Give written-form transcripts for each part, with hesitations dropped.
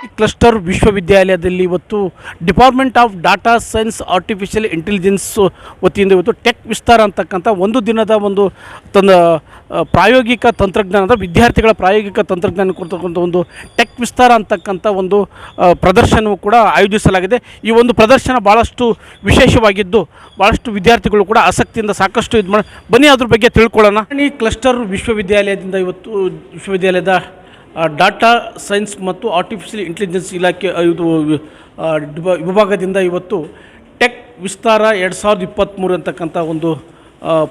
ಈ ಕ್ಲಸ್ಟರ್ ವಿಶ್ವವಿದ್ಯಾಲಯದಲ್ಲಿ ಇವತ್ತು department of data science artificial intelligence ವತಿಯಿಂದ ಇವತ್ತು ಟೆಕ್ ವಿಸ್ತಾರ ಅಂತಕ್ಕಂಥ ಒಂದು ದಿನದ ಒಂದು ಪ್ರಾಯೋಗಿಕ ತಂತ್ರಜ್ಞಾನದ ವಿದ್ಯಾರ್ಥಿಗಳ ಪ್ರಾಯೋಗಿಕ ತಂತ್ರಜ್ಞಾನ ಕೊಡ್ತಕ್ಕಂಥ ಒಂದು ಟೆಕ್ ವಿಸ್ತಾರ ಅಂತಕ್ಕಂಥ ಒಂದು ಪ್ರದರ್ಶನವು ಕೂಡ ಆಯೋಜಿಸಲಾಗಿದೆ. ಈ ಒಂದು ಪ್ರದರ್ಶನ ಭಾಳಷ್ಟು ವಿಶೇಷವಾಗಿದ್ದು ಭಾಳಷ್ಟು ವಿದ್ಯಾರ್ಥಿಗಳು ಕೂಡ ಆಸಕ್ತಿಯಿಂದ ಸಾಕಷ್ಟು ಇದು ಮಾಡಿ ಬನ್ನಿ ಅದ್ರ ಬಗ್ಗೆ ತಿಳ್ಕೊಳ್ಳೋಣ. ಈ ಕ್ಲಸ್ಟರ್ ವಿಶ್ವವಿದ್ಯಾಲಯದಿಂದ ಇವತ್ತು ವಿಶ್ವವಿದ್ಯಾಲಯದ ಡಾಟಾ ಸೈನ್ಸ್ ಮತ್ತು ಆರ್ಟಿಫಿಷಿಯಲ್ ಇಂಟೆಲಿಜೆನ್ಸ್ ಇಲಾಖೆ ಇದು ವಿಭಾಗದಿಂದ ಇವತ್ತು ಟೆಕ್ ವಿಸ್ತಾರ 2023 ಅಂತಕ್ಕಂಥ ಒಂದು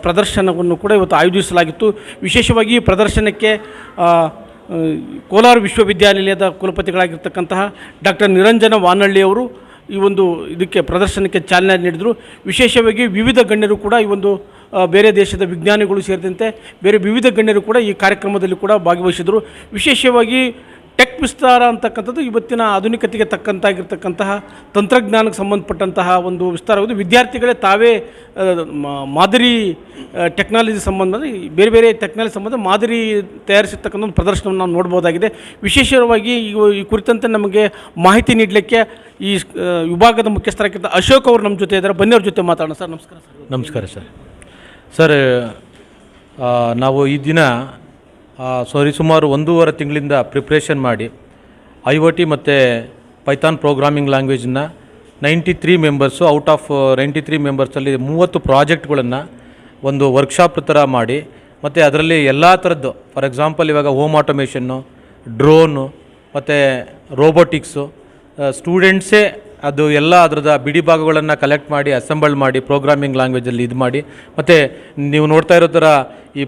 ಪ್ರದರ್ಶನವನ್ನು ಕೂಡ ಇವತ್ತು ಆಯೋಜಿಸಲಾಗಿತ್ತು. ವಿಶೇಷವಾಗಿ ಈ ಪ್ರದರ್ಶನಕ್ಕೆ ಕೋಲಾರ ವಿಶ್ವವಿದ್ಯಾನಿಲಯದ ಕುಲಪತಿಗಳಾಗಿರ್ತಕ್ಕಂತಹ ಡಾಕ್ಟರ್ ನಿರಂಜನ ವಾನಳ್ಳಿಯವರು ಈ ಒಂದು ಇದಕ್ಕೆ ಪ್ರದರ್ಶನಕ್ಕೆ ಚಾಲನೆ ನೀಡಿದರು. ವಿಶೇಷವಾಗಿ ವಿವಿಧ ಗಣ್ಯರು ಕೂಡ ಈ ಒಂದು ಬೇರೆ ದೇಶದ ವಿಜ್ಞಾನಿಗಳು ಸೇರಿದಂತೆ ಬೇರೆ ವಿವಿಧ ಗಣ್ಯರು ಕೂಡ ಈ ಕಾರ್ಯಕ್ರಮದಲ್ಲಿ ಕೂಡ ಭಾಗವಹಿಸಿದರು. ವಿಶೇಷವಾಗಿ ಟೆಕ್ ವಿಸ್ತಾರ ಅಂತಕ್ಕಂಥದ್ದು ಇವತ್ತಿನ ಆಧುನಿಕತೆಗೆ ತಕ್ಕಂತಾಗಿರ್ತಕ್ಕಂತಹ ತಂತ್ರಜ್ಞಾನಕ್ಕೆ ಸಂಬಂಧಪಟ್ಟಂತಹ ಒಂದು ವಿಸ್ತಾರವಾಗಿದೆ. ವಿದ್ಯಾರ್ಥಿಗಳೇ ತಾವೇ ಮಾದರಿ ಟೆಕ್ನಾಲಜಿ ಸಂಬಂಧ ಬೇರೆ ಬೇರೆ ಟೆಕ್ನಾಲಜಿ ಸಂಬಂಧ ಮಾದರಿ ತಯಾರಿಸಿರ್ತಕ್ಕಂಥ ಒಂದು ಪ್ರದರ್ಶನವನ್ನು ನಾವು ನೋಡ್ಬೋದಾಗಿದೆ. ವಿಶೇಷವಾಗಿ ಈ ಕುರಿತಂತೆ ನಮಗೆ ಮಾಹಿತಿ ನೀಡಲಿಕ್ಕೆ ಈ ವಿಭಾಗದ ಮುಖ್ಯಸ್ಥರಾಗಿದ್ದ ಅಶೋಕ್ ಅವರು ನಮ್ಮ ಜೊತೆ ಇದ್ದಾರೆ. ಬನ್ನಿ ಅವ್ರ ಜೊತೆ ಮಾತಾಡೋಣ. ಸರ್ ನಮಸ್ಕಾರ. ನಮಸ್ಕಾರ ಸರ್. ನಾವು ಈ ದಿನ ಸುಮಾರು 1.5 ತಿಂಗಳಿಂದ ಪ್ರಿಪ್ರೇಷನ್ ಮಾಡಿ IoT ಮತ್ತು ಪೈಥಾನ್ ಪ್ರೋಗ್ರಾಮಿಂಗ್ ಲ್ಯಾಂಗ್ವೇಜನ್ನ 93 ಮೆಂಬರ್ಸು ಔಟ್ ಆಫ್ 93 ಮೆಂಬರ್ಸಲ್ಲಿ 30 ಪ್ರಾಜೆಕ್ಟ್ಗಳನ್ನು ಒಂದು ವರ್ಕ್ಶಾಪ್ ಥರ ಮಾಡಿ ಮತ್ತು ಅದರಲ್ಲಿ ಎಲ್ಲ ಥರದ್ದು ಫಾರ್ ಎಕ್ಸಾಂಪಲ್ ಇವಾಗ ಹೋಮ್ ಆಟೋಮೇಷನ್ನು, ಡ್ರೋನು ಮತ್ತು ರೋಬೋಟಿಕ್ಸು ಸ್ಟೂಡೆಂಟ್ಸೇ ಅದು ಎಲ್ಲ ಅದರದ ಬಿಡಿ ಭಾಗಗಳನ್ನು ಕಲೆಕ್ಟ್ ಮಾಡಿ ಅಸೆಂಬಲ್ ಮಾಡಿ ಪ್ರೋಗ್ರಾಮಿಂಗ್ ಲ್ಯಾಂಗ್ವೇಜಲ್ಲಿ ಇದು ಮಾಡಿ ಮತ್ತು ನೀವು ನೋಡ್ತಾ ಇರೋ ಥರ ಈ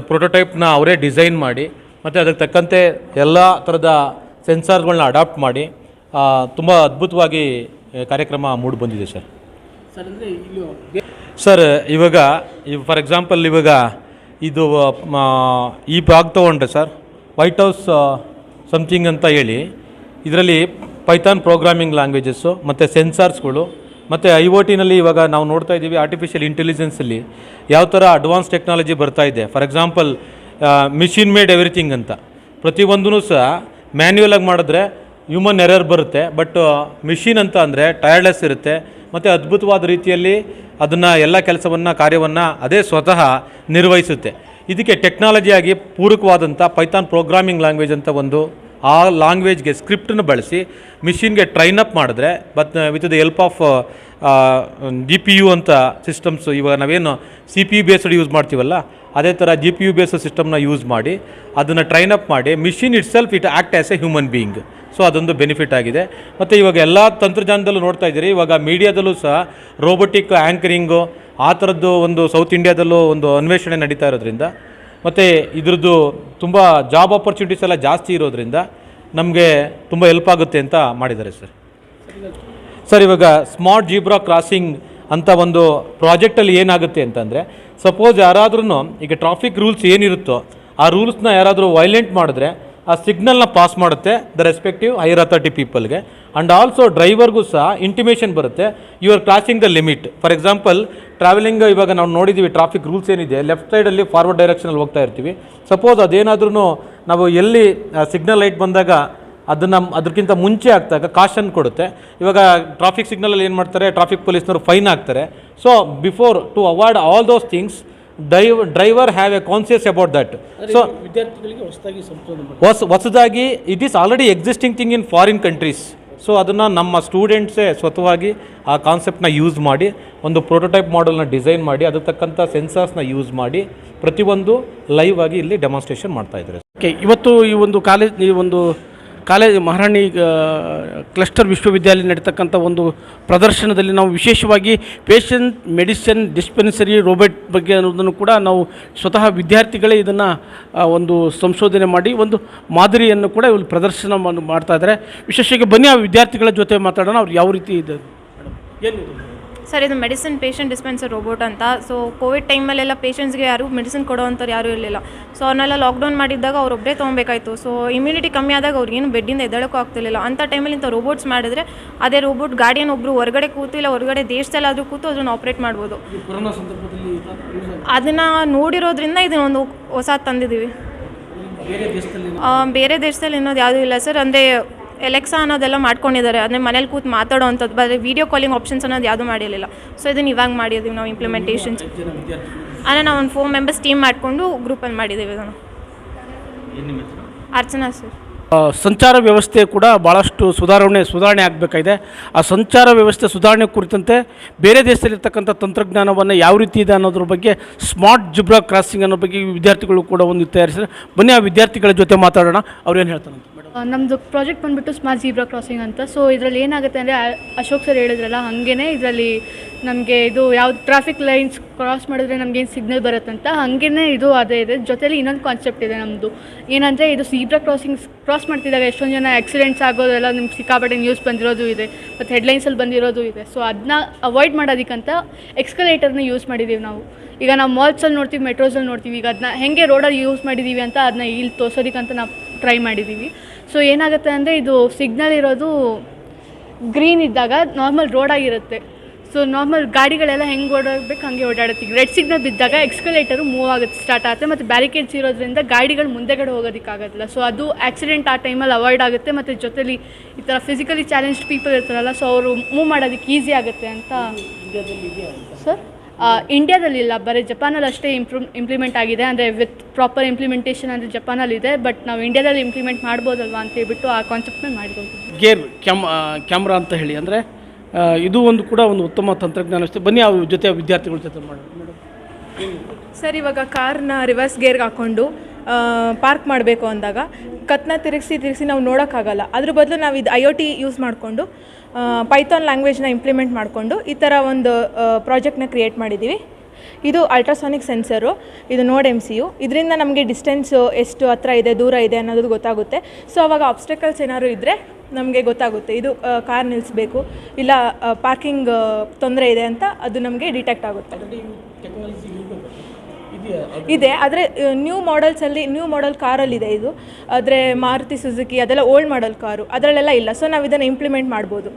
ಪ್ರೋಟೋಟೈಪ್ನ ಅವರೇ ಡಿಸೈನ್ ಮಾಡಿ ಮತ್ತು ಅದಕ್ಕೆ ತಕ್ಕಂತೆ ಎಲ್ಲ ಥರದ ಸೆನ್ಸಾರ್ಗಳನ್ನ ಅಡಾಪ್ಟ್ ಮಾಡಿ ತುಂಬ ಅದ್ಭುತವಾಗಿ ಕಾರ್ಯಕ್ರಮ ಮೂಡಿ ಬಂದಿದೆ ಸರ್. ಇವಾಗ ಫಾರ್ ಎಕ್ಸಾಂಪಲ್ ಇವಾಗ ಇದು ಈ ಭಾಗ ತೊಗೊಂಡ್ರೆ ಸರ್ ವೈಟ್ ಹೌಸ್ ಸಮಥಿಂಗ್ ಅಂತ ಹೇಳಿ ಇದರಲ್ಲಿ ಪೈಥಾನ್ ಪ್ರೋಗ್ರಾಮಿಂಗ್ ಲ್ಯಾಂಗ್ವೇಜಸ್ಸು ಮತ್ತು ಸೆನ್ಸಾರ್ಸ್ಗಳು ಮತ್ತು IoTನಲ್ಲಿ ಇವಾಗ ನಾವು ನೋಡ್ತಾ ಇದ್ದೀವಿ ಆರ್ಟಿಫಿಷಿಯಲ್ ಇಂಟೆಲಿಜೆನ್ಸಲ್ಲಿ ಯಾವ ಥರ ಅಡ್ವಾನ್ಸ್ ಟೆಕ್ನಾಲಜಿ ಬರ್ತಾ ಇದೆ. For example machine made everything ಅಂತ ಪ್ರತಿಯೊಂದೂ ಸಹ ಮ್ಯಾನ್ಯುಯಲಾಗಿ ಮಾಡಿದ್ರೆ ಹ್ಯೂಮನ್ ಎರರ್ ಬರುತ್ತೆ. ಬಟ್ ಮಿಷಿನ್ ಅಂತ ಅಂದರೆ ಟೈರ್ಲೆಸ್ ಇರುತ್ತೆ ಮತ್ತು ಅದ್ಭುತವಾದ ರೀತಿಯಲ್ಲಿ ಅದನ್ನು ಎಲ್ಲ ಕೆಲಸವನ್ನು ಕಾರ್ಯವನ್ನು ಅದೇ ಸ್ವತಃ ನಿರ್ವಹಿಸುತ್ತೆ. ಇದಕ್ಕೆ ಟೆಕ್ನಾಲಜಿಯಾಗಿ ಪೂರಕವಾದಂಥ ಪೈಥಾನ್ ಪ್ರೋಗ್ರಾಮಿಂಗ್ ಲ್ಯಾಂಗ್ವೇಜ್ ಅಂತ ಒಂದು ಆ ಲ್ಯಾಂಗ್ವೇಜ್ಗೆ ಸ್ಕ್ರಿಪ್ಟನ್ನು ಬಳಸಿ ಮಿಷಿನ್ಗೆ ಟ್ರೈನ್ ಅಪ್ ಮಾಡಿದ್ರೆ with the help of GPU ಅಂತ ಸಿಸ್ಟಮ್ಸ್ ಇವಾಗ ನಾವೇನು CPU ಬೇಸ್ಡ್ ಯೂಸ್ ಮಾಡ್ತೀವಲ್ಲ ಅದೇ ಥರ GPU ಬೇಸ್ಡ್ ಸಿಸ್ಟಮ್ನ ಯೂಸ್ ಮಾಡಿ ಅದನ್ನು ಟ್ರೈನ್ ಅಪ್ ಮಾಡಿ machine it self it act as A human being. So ಅದೊಂದು ಬೆನಿಫಿಟ್ ಆಗಿದೆ. ಮತ್ತು ಇವಾಗ ಎಲ್ಲ ತಂತ್ರಜ್ಞಾನದಲ್ಲೂ ನೋಡ್ತಾ ಇದ್ದೀರಿ, ಇವಾಗ ಮೀಡಿಯಾದಲ್ಲೂ ಸಹ ರೋಬೋಟಿಕ್ ಆ್ಯಂಕರಿಂಗು ಆ ಥರದ್ದು ಒಂದು ಸೌತ್ ಇಂಡಿಯಾದಲ್ಲೂ ಒಂದು ಅನ್ವೇಷಣೆ ನಡೀತಾ ಇರೋದ್ರಿಂದ ಮತ್ತು ಇದ್ರದ್ದು ತುಂಬ ಜಾಬ್ ಆಪರ್ಚುನಿಟೀಸ್ ಎಲ್ಲ ಜಾಸ್ತಿ ಇರೋದ್ರಿಂದ ನಮಗೆ ತುಂಬ ಹೆಲ್ಪ್ ಆಗುತ್ತೆ ಅಂತ ಮಾಡಿದ್ದಾರೆ ಸರ್. ಇವಾಗ ಸ್ಮಾರ್ಟ್ ಜೀಬ್ರಾ ಕ್ರಾಸಿಂಗ್ ಅಂತ ಒಂದು ಪ್ರಾಜೆಕ್ಟಲ್ಲಿ ಏನಾಗುತ್ತೆ ಅಂತಂದರೆ ಸಪೋಸ್ ಯಾರಾದ್ರೂ ಈಗ ಟ್ರಾಫಿಕ್ ರೂಲ್ಸ್ ಏನಿರುತ್ತೋ ಆ ರೂಲ್ಸ್ನ ಯಾರಾದರೂ ವೈಲೆಂಟ್ ಮಾಡಿದ್ರೆ ಆ ಸಿಗ್ನಲ್ನ ಪಾಸ್ ಮಾಡುತ್ತೆ ದ ರೆಸ್ಪೆಕ್ಟಿವ್ ಹೈಯರ್ ಅಥಾರಿಟಿ ಪೀಪಲ್ಗೆ. ಆ್ಯಂಡ್ ಆಲ್ಸೋ ಡ್ರೈವರ್ಗೂ ಸಹ ಇಂಟಿಮೇಷನ್ ಬರುತ್ತೆ you are crossing the limit. For example travelling ಇವಾಗ ನಾವು ನೋಡಿದ್ದೀವಿ ಟ್ರಾಫಿಕ್ ರೂಲ್ಸ್ ಏನಿದೆ ಲೆಫ್ಟ್ ಸೈಡಲ್ಲಿ ಫಾರ್ವರ್ಡ್ ಡೈರೆಕ್ಷನಲ್ಲಿ ಹೋಗ್ತಾ ಇರ್ತೀವಿ. ಸಪೋಸ್ ಅದೇನಾದ್ರೂ ನಾವು ಎಲ್ಲಿ ಸಿಗ್ನಲ್ ಲೈಟ್ ಬಂದಾಗ ಅದಕ್ಕಿಂತ ಮುಂಚೆ ಆಗ್ತಾಗ ಕಾಷನ್ ಕೊಡುತ್ತೆ. ಇವಾಗ ಟ್ರಾಫಿಕ್ ಸಿಗ್ನಲಲ್ಲಿ ಏನು ಮಾಡ್ತಾರೆ ಟ್ರಾಫಿಕ್ ಪೊಲೀಸ್ನವರು ಫೈನ್ ಹಾಕ್ತಾರೆ. So before to avoid all those things driver have a conscious about that. So ವಿದ್ಯಾರ್ಥಿಗಳಿಗೆ ಹೊಸದಾಗಿ it is already existing thing in foreign countries. So ಅದನ್ನು ನಮ್ಮ ಸ್ಟೂಡೆಂಟ್ಸೇ ಸ್ವತಃವಾಗಿ ಆ ಕಾನ್ಸೆಪ್ಟನ್ನ ಯೂಸ್ ಮಾಡಿ ಒಂದು ಪ್ರೋಟೋಟೈಪ್ ಮಾಡೆಲ್ನ ಡಿಸೈನ್ ಮಾಡಿ ಅದಕ್ಕೆ ತಕ್ಕಂಥ ಸೆನ್ಸಾರ್ಸ್ನ ಯೂಸ್ ಮಾಡಿ ಪ್ರತಿಯೊಂದು ಲೈವ್ ಆಗಿ ಇಲ್ಲಿ ಡೆಮಾನ್ಸ್ಟ್ರೇಷನ್ ಮಾಡ್ತಾಯಿದ್ದಾರೆ. ಓಕೆ, ಇವತ್ತು ಈ ಒಂದು ಕಾಲೇಜ್ ಮಹಾರಾಣಿ ಕ್ಲಸ್ಟರ್ ವಿಶ್ವವಿದ್ಯಾಲಯ ನಡೀತಕ್ಕಂಥ ಒಂದು ಪ್ರದರ್ಶನದಲ್ಲಿ ನಾವು ವಿಶೇಷವಾಗಿ ಪೇಷಂಟ್ ಮೆಡಿಸಿನ್ ಡಿಸ್ಪೆನ್ಸರಿ ರೋಬೋಟ್ ಬಗ್ಗೆ ಅನ್ನೋದನ್ನು ಕೂಡ ನಾವು ಸ್ವತಃ ವಿದ್ಯಾರ್ಥಿಗಳೇ ಇದನ್ನು ಒಂದು ಸಂಶೋಧನೆ ಮಾಡಿ ಒಂದು ಮಾದರಿಯನ್ನು ಕೂಡ ಇಲ್ಲಿ ಪ್ರದರ್ಶನ ಮಾಡ್ತಾಯಿದ್ದಾರೆ. ವಿಶೇಷವಾಗಿ ಬನ್ನಿ ಆ ವಿದ್ಯಾರ್ಥಿಗಳ ಜೊತೆ ಮಾತಾಡೋಣ. ಅವ್ರು ಯಾವ ರೀತಿ ಇದೆ ಏನು ಸರ್, ಇದು ಮೆಡಿಸಿನ್ ಪೇಷಂಟ್ ಡಿಸ್ಪೆನ್ಸರ್ ರೋಬೋಟ್ ಅಂತ. ಸೊ ಕೋವಿಡ್ ಟೈಮಲ್ಲೆಲ್ಲ ಪೇಷಂಟ್ಸ್ಗೆ ಯಾರು ಮೆಡಿಸಿನ್ ಕೊಡೋವಂಥವ್ರು ಯಾರೂ ಇರಲಿಲ್ಲ. ಸೊ ಅವ್ರನ್ನೆಲ್ಲ ಲಾಕ್ಡೌನ್ ಮಾಡಿದ್ದಾಗ ಅವರೊಬ್ಬರೇ ತೊಗೊಬೇಕಾಯ್ತು. ಸೊ ಇಮ್ಯುನಿಟಿ ಕಮ್ಮಿ ಆದಾಗ ಅವ್ರಿಗೇನು ಬೆಡ್ಡಿಂದ ಎದ್ದೇಳೋಕ್ಕೂ ಆಗ್ತಿರಲಿಲ್ಲ. ಅಂಥ ಟೈಮಲ್ಲಿ ಇಂಥ ರೋಬೋಟ್ಸ್ ಮಾಡಿದ್ರೆ ಅದೇ ರೋಬೋಟ್ ಗಾರ್ಡಿಯನ್ ಒಬ್ಬರು ಹೊರಗಡೆ ಕೂತು ಇಲ್ಲ ಹೊರಗಡೆ ದೇಶದಲ್ಲಾದರೂ ಕೂತು ಅದನ್ನು ಆಪ್ರೇಟ್ ಮಾಡ್ಬೋದು. ಅದನ್ನು ನೋಡಿರೋದ್ರಿಂದ ಇದನ್ನೊಂದು ಹೊಸ ತಂದಿದ್ದೀವಿ. ಬೇರೆ ದೇಶದಲ್ಲಿ ಅನ್ನೋದು ಯಾವುದೂ ಇಲ್ಲ ಸರ್. ಅಂದರೆ ಎಲೆಕ್ಸಾ ಅನ್ನೋದೆಲ್ಲ ಮಾಡ್ಕೊಂಡಿದ್ದಾರೆ, ಅಂದರೆ ಮನೇಲಿ ಕೂತು ಮಾತಾಡೋ ಅಂಥದ್ದು, ಬರೀ ವೀಡಿಯೋ ಕಾಲಿಂಗ್ ಆಪ್ಷನ್ಸ್ ಅನ್ನೋದು ಯಾವುದೂ ಮಾಡಿರಲಿಲ್ಲ. ಸೊ ಇದನ್ನು ಇವಾಗ ಮಾಡಿದ್ದೀವಿ ನಾವು ಇಂಪ್ಲಿಮೆಂಟೇಷನ್ಸ್. ಅಂದರೆ ನಾವು ಒಂದು 4 ಮೆಂಬರ್ಸ್ ಟೀಮ್ ಮಾಡಿಕೊಂಡು ಗ್ರೂಪಲ್ಲಿ ಮಾಡಿದ್ದೀವಿ ಇದನ್ನು. ಅರ್ಚನಾ ಸರ್. ಸಂಚಾರ ವ್ಯವಸ್ಥೆ ಕೂಡ ಭಾಳಷ್ಟು ಸುಧಾರಣೆ ಆಗಬೇಕಾಗಿದೆ. ಆ ಸಂಚಾರ ವ್ಯವಸ್ಥೆ ಸುಧಾರಣೆ ಕುರಿತಂತೆ ಬೇರೆ ದೇಶದಲ್ಲಿರ್ತಕ್ಕಂಥ ತಂತ್ರಜ್ಞಾನವನ್ನು ಯಾವ ರೀತಿ ಇದೆ ಅನ್ನೋದ್ರ ಬಗ್ಗೆ ಸ್ಮಾರ್ಟ್ ಜಿಬ್ರಾ ಕ್ರಾಸಿಂಗ್ ಅನ್ನೋ ಬಗ್ಗೆ ವಿದ್ಯಾರ್ಥಿಗಳು ಕೂಡ ಒಂದು ತಯಾರಿಸಿದ್ದಾರೆ. ಬನ್ನಿ ಆ ವಿದ್ಯಾರ್ಥಿಗಳ ಜೊತೆ ಮಾತಾಡೋಣ, ಅವ್ರು ಏನು ಹೇಳ್ತಾರೆ ಅಂತ. ನಮ್ಮದು ಪ್ರಾಜೆಕ್ಟ್ ಬಂದುಬಿಟ್ಟು ಸ್ಮಾರ್ಟ್ ಜೀಬ್ರಾ ಕ್ರಾಸಿಂಗ್ ಅಂತ. ಸೊ ಇದರಲ್ಲಿ ಏನಾಗುತ್ತೆ ಅಂದರೆ ಅಶೋಕ್ ಸರ್ ಹೇಳಿದ್ರಲ್ಲ ಹಾಗೇ ಇದರಲ್ಲಿ ನಮಗೆ ಇದು ಯಾವ್ದು ಟ್ರಾಫಿಕ್ ಲೈನ್ಸ್ ಕ್ರಾಸ್ ಮಾಡಿದ್ರೆ ನಮಗೇನು ಸಿಗ್ನಲ್ ಬರುತ್ತಂತ ಹಾಗೇ ಇದು ಅದೇ ಇದೆ. ಜೊತೆಲಿ ಇನ್ನೊಂದು ಕಾನ್ಸೆಪ್ಟ್ ಇದೆ ನಮ್ಮದು, ಏನಂದರೆ ಇದು ಜೀಬ್ರಾ ಕ್ರಾಸ್ ಮಾಡ್ತಿದ್ದಾಗ ಎಷ್ಟೊಂದು ಜನ ಆಕ್ಸಿಡೆಂಟ್ಸ್ ಆಗೋದೆಲ್ಲ ನಿಮ್ಗೆ ಸಿಕ್ಕಾಪಟ್ಟೆ ನ್ಯೂಸ್ ಬಂದಿರೋದು ಇದೆ ಮತ್ತು ಹೆಡ್ಲೈನ್ಸಲ್ಲಿ ಬಂದಿರೋದು ಇದೆ. ಸೊ ಅದನ್ನ ಅವಾಯ್ಡ್ ಮಾಡೋದಕ್ಕಂತ ಎಕ್ಸ್ಕಲೇಟರ್ನ ಯೂಸ್ ಮಾಡಿದ್ದೀವಿ ನಾವು. ಈಗ ನಾವು ಮಾಲ್ಸಲ್ಲಿ ನೋಡ್ತೀವಿ, ಮೆಟ್ರೋಸಲ್ಲಿ ನೋಡ್ತೀವಿ, ಈಗ ಅದನ್ನ ಹೇಗೆ ರೋಡಲ್ಲಿ ಯೂಸ್ ಮಾಡಿದ್ದೀವಿ ಅಂತ ಅದನ್ನ ಇಲ್ಲಿ ತೋರ್ಸೋದಕ್ಕಂತ ನಾವು ಟ್ರೈ ಮಾಡಿದ್ದೀವಿ. ಸೊ ಏನಾಗುತ್ತೆ ಅಂದರೆ ಇದು ಸಿಗ್ನಲ್ ಇರೋದು ಗ್ರೀನ್ ಇದ್ದಾಗ ನಾರ್ಮಲ್ ರೋಡಾಗಿರುತ್ತೆ. ಸೊ ನಾರ್ಮಲ್ ಗಾಡಿಗಳೆಲ್ಲ ಹೆಂಗೆ ಓಡಾಡಬೇಕು ಹಾಗೆ ಓಡಾಡುತ್ತೆ. ರೆಡ್ ಸಿಗ್ನಲ್ ಬಿದ್ದಾಗ ಎಕ್ಸ್ಕಲೇಟರು ಮೂವ್ ಆಗುತ್ತೆ, ಸ್ಟಾರ್ಟ್ ಆಗುತ್ತೆ, ಮತ್ತು ಬ್ಯಾರಿಕೇಡ್ಸ್ ಇರೋದ್ರಿಂದ ಗಾಡಿಗಳು ಮುಂದೆಗಡೆ ಹೋಗೋದಕ್ಕಾಗೋದಿಲ್ಲ. ಸೊ ಅದು ಆಕ್ಸಿಡೆಂಟ್ ಆ ಟೈಮಲ್ಲಿ ಅವಾಯ್ಡ್ ಆಗುತ್ತೆ. ಮತ್ತು ಜೊತೆಲಿ ಈ ಥರ ಫಿಸಿಕಲಿ ಚಾಲೆಂಜ್ಡ್ ಪೀಪಲ್ ಇರ್ತಾರಲ್ಲ, ಸೊ ಅವರು ಮೂವ್ ಮಾಡೋದಕ್ಕೆ ಈಸಿ ಆಗುತ್ತೆ ಅಂತ. ಸರ್ ಇಂಡಿಯಾದಲ್ಲಿಲ್ಲ, ಬರೀ ಜಪಾನಲ್ಲಿ ಅಷ್ಟೇ ಇಂಪ್ಲಿಮೆಂಟ್ ಆಗಿದೆ. ಅಂದರೆ ವಿತ್ ಪ್ರಾಪರ್ ಇಂಪ್ಲಿಮೆಂಟೇಷನ್ ಅಂದರೆ ಜಪಾನಲ್ಲಿದೆ, ಬಟ್ ನಾವು ಇಂಡಿಯಾದಲ್ಲಿ ಇಂಪ್ಲಿಮೆಂಟ್ ಮಾಡ್ಬೋದಲ್ವಾ ಅಂತ ಹೇಳ್ಬಿಟ್ಟು ಆ ಕಾನ್ಸೆಪ್ಟ್ನ ಮಾಡಿರೋದು. ಗೇರ್ ಕ್ಯಾಮ್ರಾ ಅಂತ ಹೇಳಿ, ಅಂದರೆ ಇದು ಒಂದು ಕೂಡ ಒಂದು ಉತ್ತಮ ತಂತ್ರಜ್ಞಾನ ಅಷ್ಟೇ. ಬನ್ನಿ ಅವ್ರ ಜೊತೆ ವಿದ್ಯಾರ್ಥಿಗಳ ಜೊತೆ ಮಾಡೋಣ. ಸರ್, ಇವಾಗ ಕಾರ್ನ ರಿವರ್ಸ್ ಗೇರ್ಗೆ ಹಾಕ್ಕೊಂಡು ಪಾರ್ಕ್ ಮಾಡಬೇಕು ಅಂದಾಗ ಕತ್ನ ತಿರುಗಿಸಿ ನಾವು ನೋಡೋಕ್ಕಾಗಲ್ಲ. ಅದ್ರ ಬದಲು ನಾವು ಇದು IoT ಯೂಸ್ ಮಾಡಿಕೊಂಡು ಪೈಥಾನ್ ಲ್ಯಾಂಗ್ವೇಜ್ನ ಇಂಪ್ಲಿಮೆಂಟ್ ಮಾಡಿಕೊಂಡು ಈ ಥರ ಒಂದು ಪ್ರಾಜೆಕ್ಟ್ನ ಕ್ರಿಯೇಟ್ ಮಾಡಿದ್ದೀವಿ. ಇದು ಅಲ್ಟ್ರಾಸಾನಿಕ್ ಸೆನ್ಸರು, ಇದು ನೋಡ್ MCU. ಇದರಿಂದ ನಮಗೆ ಡಿಸ್ಟೆನ್ಸು ಎಷ್ಟು ಹತ್ರ ಇದೆ, ದೂರ ಇದೆ ಅನ್ನೋದು ಗೊತ್ತಾಗುತ್ತೆ. ಸೊ ಅವಾಗ ಆಬ್ಸ್ಟಕಲ್ಸ್ ಏನಾದ್ರು ಇದ್ದರೆ ನಮಗೆ ಗೊತ್ತಾಗುತ್ತೆ, ಇದು ಕಾರ್ ನಿಲ್ಲಿಸಬೇಕು ಇಲ್ಲ ಪಾರ್ಕಿಂಗ್ ತೊಂದರೆ ಇದೆ ಅಂತ ಅದು ನಮಗೆ ಡಿಟೆಕ್ಟ್ ಆಗುತ್ತೆ. ಇದೆ, ಆದರೆ ನ್ಯೂ ಮಾಡೆಲ್ ಕಾರಲ್ಲಿದೆ ಇದು. ಆದರೆ ಮಾರುತಿ ಸುಜುಕಿ ಅದೆಲ್ಲ ಓಲ್ಡ್ ಮಾಡೆಲ್ ಕಾರು, ಅದರಲ್ಲೆಲ್ಲ ಇಲ್ಲ. ಸೊ ನಾವು ಇದನ್ನು ಇಂಪ್ಲಿಮೆಂಟ್ ಮಾಡ್ಬೋದು.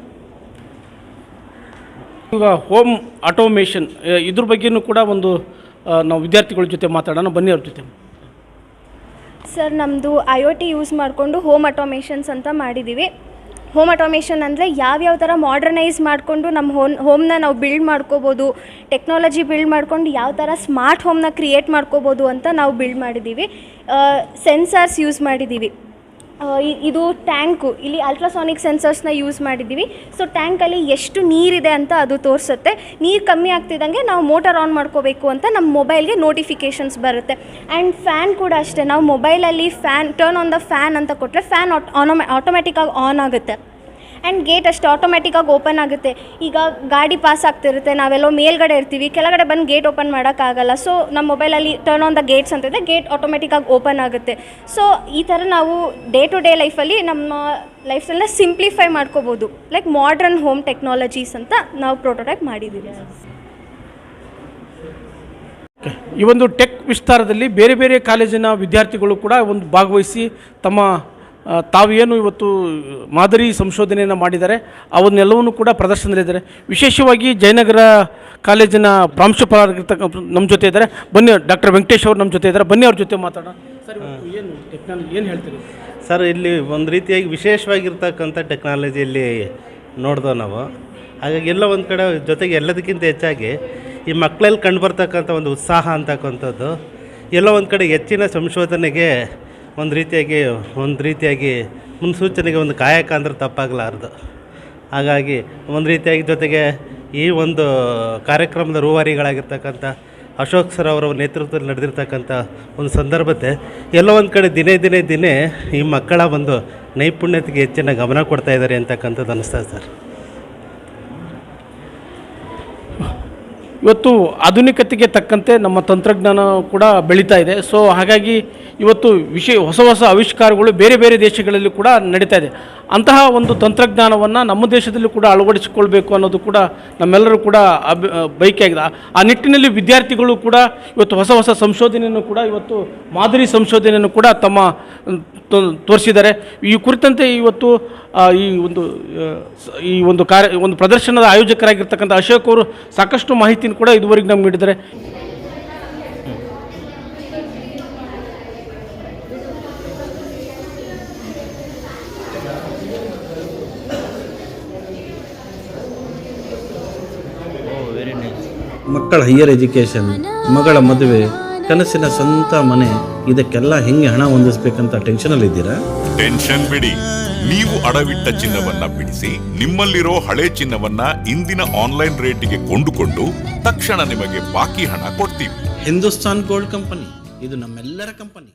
ಈಗ ಹೋಮ್ ಆಟೋಮೇಷನ್ ಇದ್ರ ಬಗ್ಗೆಯೂ ಕೂಡ ಒಂದು ನಾವು ವಿದ್ಯಾರ್ಥಿಗಳ ಜೊತೆ ಮಾತಾಡೋಣ, ಬನ್ನಿ ಅವ್ರ ಜೊತೆ. ಸರ್, ನಮ್ಮದು IoT ಯೂಸ್ ಮಾಡಿಕೊಂಡು ಹೋಮ್ ಆಟೋಮೇಷನ್ಸ್ ಅಂತ ಮಾಡಿದ್ದೀವಿ. ಹೋಮ್ ಆಟೋಮೇಷನ್ ಅಂದರೆ ಯಾವ್ಯಾವ ಥರ ಮಾಡ್ರನೈಸ್ ಮಾಡಿಕೊಂಡು ನಮ್ಮ ಹೋಮ್ನ ನಾವು ಬಿಲ್ಡ್ ಮಾಡ್ಕೋಬೋದು, ಟೆಕ್ನಾಲಜಿ ಬಿಲ್ಡ್ ಮಾಡ್ಕೊಂಡು ಯಾವ ಥರ ಸ್ಮಾರ್ಟ್ ಹೋಮ್ನ ಕ್ರಿಯೇಟ್ ಮಾಡ್ಕೋಬೋದು ಅಂತ ನಾವು ಬಿಲ್ಡ್ ಮಾಡಿದ್ದೀವಿ. ಸೆನ್ಸಾರ್ಸ್ ಯೂಸ್ ಮಾಡಿದ್ದೀವಿ. ಇದು ಟ್ಯಾಂಕು, ಇಲ್ಲಿ ಅಲ್ಟ್ರಾಸಾನಿಕ್ ಸೆನ್ಸರ್ಸ್ನ ಯೂಸ್ ಮಾಡಿದ್ದೀವಿ. ಸೊ ಟ್ಯಾಂಕಲ್ಲಿ ಎಷ್ಟು ನೀರಿದೆ ಅಂತ ಅದು ತೋರಿಸುತ್ತೆ. ನೀರು ಕಮ್ಮಿ ಆಗ್ತಿದ್ದಂಗೆ ನಾವು ಮೋಟರ್ ಆನ್ ಮಾಡ್ಕೋಬೇಕು ಅಂತ ನಮ್ಮ ಮೊಬೈಲ್ಗೆ ನೋಟಿಫಿಕೇಷನ್ಸ್ ಬರುತ್ತೆ. ಆ್ಯಂಡ್ ಫ್ಯಾನ್ ಕೂಡ ಅಷ್ಟೇ, ನಾವು ಮೊಬೈಲಲ್ಲಿ ಟರ್ನ್ ಆನ್ ದ ಫ್ಯಾನ್ ಅಂತ ಕೊಟ್ಟರೆ ಫ್ಯಾನ್ ಆಟೋಮೆಟಿಕ್ಕಾಗಿ ಆನ್ ಆಗುತ್ತೆ. ಆ್ಯಂಡ್ ಗೇಟ್ ಅಷ್ಟೇ ಆಟೋಮೆಟಿಕ್ಕಾಗಿ ಓಪನ್ ಆಗುತ್ತೆ. ಈಗ ಗಾಡಿ ಪಾಸ್ ಆಗ್ತಿರುತ್ತೆ, ನಾವೆಲ್ಲೋ ಮೇಲ್ಗಡೆ ಇರ್ತೀವಿ, ಕೆಳಗಡೆ ಬಂದು ಗೇಟ್ ಓಪನ್ ಮಾಡೋಕ್ಕಾಗಲ್ಲ. ಸೊ ನಮ್ಮ ಮೊಬೈಲಲ್ಲಿ ಟರ್ನ್ ಆನ್ ದ ಗೇಟ್ಸ್ ಅಂತಿದೆ, ಗೇಟ್ ಆಟೋಮೆಟಿಕ್ಕಾಗಿ ಓಪನ್ ಆಗುತ್ತೆ. ಸೊ ಈ ಥರ ನಾವು ಡೇ ಟು ಡೇ ಲೈಫಲ್ಲಿ ನಮ್ಮ ಲೈಫ್ಸೆಲ್ಲ ಸಿಂಪ್ಲಿಫೈ ಮಾಡ್ಕೋಬೋದು. ಲೈಕ್ ಮಾಡ್ರನ್ ಹೋಮ್ ಟೆಕ್ನಾಲಜೀಸ್ ಅಂತ ನಾವು ಪ್ರೋಟೋಟೈಪ್ ಮಾಡಿದ್ದೀವಿ. ಈ ಒಂದು ಟೆಕ್ ವಿಸ್ತಾರದಲ್ಲಿ ಬೇರೆ ಬೇರೆ ಕಾಲೇಜಿನ ವಿದ್ಯಾರ್ಥಿಗಳು ಕೂಡ ಒಂದು ಭಾಗವಹಿಸಿ ತಮ್ಮ ತಾವೇನು ಇವತ್ತು ಮಾದರಿ ಸಂಶೋಧನೆಯನ್ನು ಮಾಡಿದ್ದಾರೆ ಅವನ್ನೆಲ್ಲವನ್ನೂ ಕೂಡ ಪ್ರದರ್ಶನದಲ್ಲಿದ್ದಾರೆ. ವಿಶೇಷವಾಗಿ ಜಯನಗರ ಕಾಲೇಜಿನ ಪ್ರಾಂಶುಪಾಲರಾಗಿರ್ತಕ್ಕ ನಮ್ಮ ಜೊತೆ ಇದ್ದಾರೆ. ಬನ್ನಿ, ಡಾಕ್ಟರ್ ವೆಂಕಟೇಶ್ ಅವರು ನಮ್ಮ ಜೊತೆ ಇದ್ದಾರೆ, ಬನ್ನಿ ಅವ್ರ ಜೊತೆ ಮಾತಾಡೋಣ. ಸರ್, ಏನು ಟೆಕ್ನಾಲಜಿ ಏನು ಹೇಳ್ತೀರಿ ಸರ್? ಇಲ್ಲಿ ಒಂದು ರೀತಿಯಾಗಿ ವಿಶೇಷವಾಗಿರ್ತಕ್ಕಂಥ ಟೆಕ್ನಾಲಜಿಯಲ್ಲಿ ನೋಡ್ದೋ ನಾವು. ಹಾಗಾಗಿ ಎಲ್ಲ ಒಂದು ಕಡೆ ಜೊತೆಗೆ ಎಲ್ಲದಕ್ಕಿಂತ ಹೆಚ್ಚಾಗಿ ಈ ಮಕ್ಕಳಲ್ಲಿ ಕಂಡುಬರ್ತಕ್ಕಂಥ ಒಂದು ಉತ್ಸಾಹ ಅಂತಕ್ಕಂಥದ್ದು ಎಲ್ಲೋ ಒಂದು ಕಡೆ ಹೆಚ್ಚಿನ ಸಂಶೋಧನೆಗೆ ಒಂದು ರೀತಿಯಾಗಿ ಮುನ್ಸೂಚನೆಗೆ ಒಂದು ಕಾಯಕ ಅಂದ್ರೆ ತಪ್ಪಾಗಲಾರ್ದು. ಹಾಗಾಗಿ ಒಂದು ರೀತಿಯಾಗಿ ಜೊತೆಗೆ ಈ ಒಂದು ಕಾರ್ಯಕ್ರಮದ ರೂವಾರಿಗಳಾಗಿರ್ತಕ್ಕಂಥ ಅಶೋಕ್ ಸರ್ ಅವರ ನೇತೃತ್ವದಲ್ಲಿ ನಡೆದಿರ್ತಕ್ಕಂಥ ಒಂದು ಸಂದರ್ಭತೆ ಎಲ್ಲೋ ಒಂದು ಕಡೆ ದಿನೇ ಈ ಮಕ್ಕಳ ಒಂದು ನೈಪುಣ್ಯತೆಗೆ ಹೆಚ್ಚಿನ ಗಮನ ಕೊಡ್ತಾ ಇದ್ದಾರೆ ಅಂತಕ್ಕಂಥದ್ದು ಅನ್ನಿಸ್ತದೆ ಸರ್. ಇವತ್ತು ಆಧುನಿಕತೆಗೆ ತಕ್ಕಂತೆ ನಮ್ಮ ತಂತ್ರಜ್ಞಾನ ಕೂಡ ಬೆಳೀತಾ ಇದೆ. ಸೊ ಹಾಗಾಗಿ ಇವತ್ತು ಹೊಸ ಆವಿಷ್ಕಾರಗಳು ಬೇರೆ ಬೇರೆ ದೇಶಗಳಲ್ಲಿ ಕೂಡ ನಡೀತಾ ಇದೆ. ಅಂತಹ ಒಂದು ತಂತ್ರಜ್ಞಾನವನ್ನು ನಮ್ಮ ದೇಶದಲ್ಲಿ ಕೂಡ ಅಳವಡಿಸಿಕೊಳ್ಬೇಕು ಅನ್ನೋದು ಕೂಡ ನಮ್ಮೆಲ್ಲರೂ ಕೂಡ ಬಯಕೆ ಆಗಿದೆ. ಆ ನಿಟ್ಟಿನಲ್ಲಿ ವಿದ್ಯಾರ್ಥಿಗಳು ಕೂಡ ಇವತ್ತು ಹೊಸ ಸಂಶೋಧನೆಯನ್ನು ಕೂಡ ಇವತ್ತು ಮಾದರಿ ಸಂಶೋಧನೆಯನ್ನು ಕೂಡ ತಮ್ಮ ತೋರಿಸಿದ್ದಾರೆ. ಈ ಕುರಿತಂತೆ ಇವತ್ತು ಈ ಒಂದು ಪ್ರದರ್ಶನದ ಆಯೋಜಕರಾಗಿರ್ತಕ್ಕಂಥ ಅಶೋಕ್ ಅವರು ಸಾಕಷ್ಟು ಮಾಹಿತಿಯನ್ನು ಕೂಡ ಇದುವರೆಗೆ ನಮ್ಗೆ ನೀಡಿದ್ದಾರೆ. ಮಕ್ಕಳ ಹೈಯರ್ ಎಜುಕೇಷನ್, ಮಗಳ ಮದುವೆ, ಕನಸಿನ ಸ್ವಂತ ಮನೆ, ಇದಕ್ಕೆಲ್ಲ ಹೆಂಗೆ ಹಣ ಹೊಂದಿಸ್ಬೇಕಂತ ಟೆನ್ಷನಲ್ಲಿದ್ದೀರಾ? ಟೆನ್ಷನ್ ಬಿಡಿ. ನೀವು ಅಡವಿಟ್ಟ ಚಿನ್ನವನ್ನ ಬಿಡಿಸಿ ನಿಮ್ಮಲ್ಲಿರೋ ಹಳೆ ಚಿನ್ನವನ್ನ ಇಂದಿನ ಆನ್ಲೈನ್ ರೇಟಿಗೆ ಕೊಂಡುಕೊಂಡು ತಕ್ಷಣ ನಿಮಗೆ ಬಾಕಿ ಹಣ ಕೊಡ್ತೀವಿ. ಹಿಂದೂಸ್ತಾನ್ ಗೋಲ್ಡ್ ಕಂಪನಿ, ಇದು ನಮ್ಮೆಲ್ಲರ ಕಂಪನಿ.